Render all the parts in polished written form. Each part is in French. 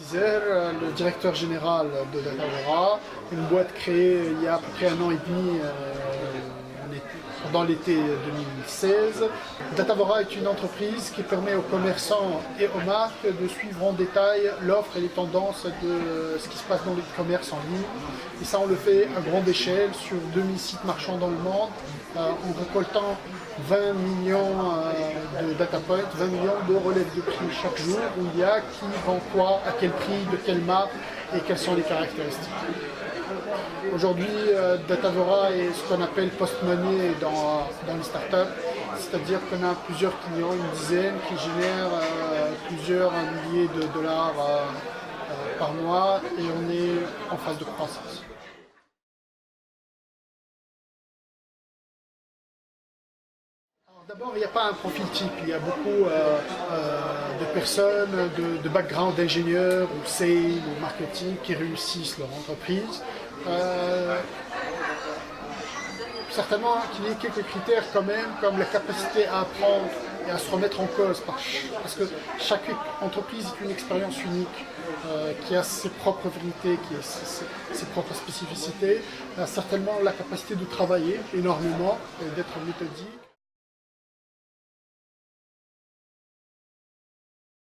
Izer, le directeur général de Datavora, une boîte créée il y a à peu près 1 an et demi, pendant l'été 2016. Datavora est une entreprise qui permet aux commerçants et aux marques de suivre en détail l'offre et les tendances de ce qui se passe dans le commerce en ligne. Et ça, on le fait à grande échelle sur 2000 sites marchands dans le monde, en récoltant 20 millions de data points, 20 millions de relèves de prix chaque jour, où il y a qui vend quoi, à quel prix, de quelle marque et quelles sont les caractéristiques. Aujourd'hui, Datavora est ce qu'on appelle post-money dans les startups, c'est-à-dire qu'on a plusieurs clients, une dizaine, qui génèrent plusieurs milliers de dollars par mois et on est en phase de croissance. D'abord, il n'y a pas un profil type, il y a beaucoup de personnes de background d'ingénieurs ou sales ou marketing qui réussissent leur entreprise. Certainement qu'il y ait quelques critères quand même, comme la capacité à apprendre et à se remettre en cause, parce que chaque entreprise est une expérience unique, qui a ses propres vérités, qui a ses propres spécificités. Certainement la capacité de travailler énormément et d'être méthodique.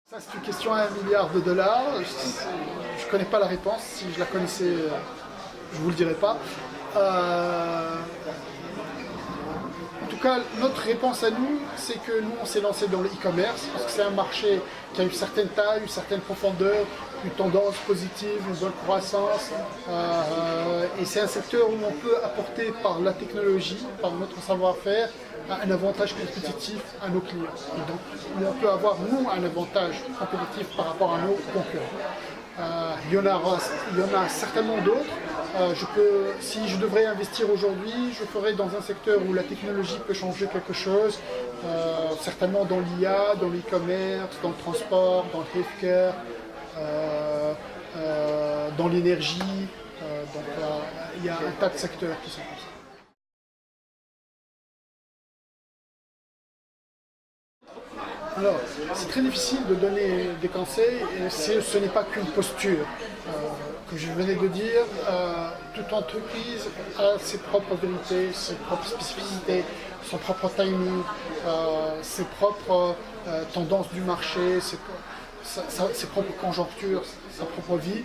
Ça, c'est une question à 1 milliard de dollars. Je ne connais pas la réponse. Si je la connaissais, je ne vous le dirais pas. En tout cas, notre réponse à nous, c'est que nous, on s'est lancé dans le e-commerce parce que c'est un marché qui a une certaine taille, une certaine profondeur, une tendance positive, une bonne croissance. Et c'est un secteur où on peut apporter par la technologie, par notre savoir-faire, un avantage compétitif à nos clients. Et donc, on peut avoir, nous, un avantage compétitif par rapport à nos concurrents. Il y en a certainement d'autres. Si je devrais investir aujourd'hui, je ferais dans un secteur où la technologie peut changer quelque chose, certainement dans l'IA, dans l'e-commerce, dans le transport, dans le healthcare, dans l'énergie. Donc il y a un tas de secteurs qui sont comme ça. Alors, c'est très difficile de donner des conseils, et ce n'est pas qu'une posture. Comme je venais de dire, toute entreprise a ses propres vérités, ses propres spécificités, son propre timing, ses propres tendances du marché, ses propres conjonctures, sa propre vie.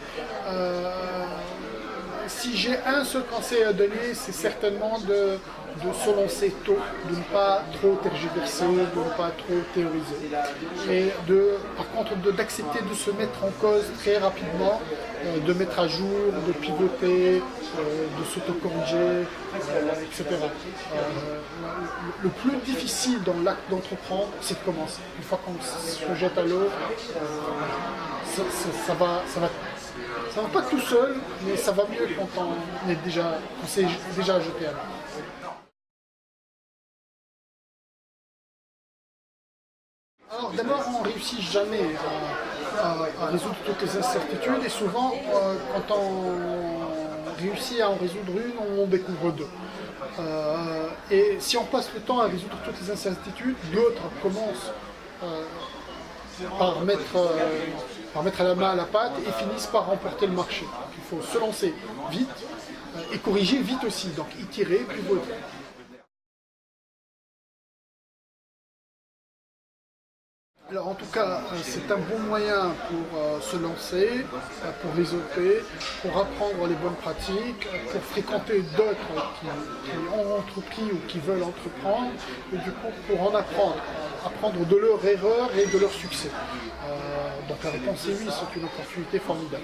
Si j'ai un seul conseil à donner, c'est certainement de se lancer tôt, de ne pas trop tergiverser, de ne pas trop théoriser. Et par contre, d'accepter de se mettre en cause très rapidement, de mettre à jour, de pivoter, de s'autocorriger, etc. Le plus difficile dans l'acte d'entreprendre, c'est de commencer. Une fois qu'on se jette à l'eau, ça va pas tout seul, mais ça va mieux quand on s'est déjà jeté à l'eau. Alors d'abord, on ne réussit jamais à résoudre toutes les incertitudes et souvent, quand on réussit à en résoudre une, on en découvre deux. Et si on passe le temps à résoudre toutes les incertitudes, d'autres commencent par mettre la main à la pâte et finissent par remporter le marché. Donc, il faut se lancer vite et corriger vite aussi, donc itérer, pivoter. Alors en tout cas, c'est un bon moyen pour se lancer, pour réseauter, pour apprendre les bonnes pratiques, pour fréquenter d'autres qui ont entrepris ou qui veulent entreprendre, et du coup pour en apprendre de leurs erreurs et de leurs succès. Donc la réponse est oui, c'est une opportunité formidable.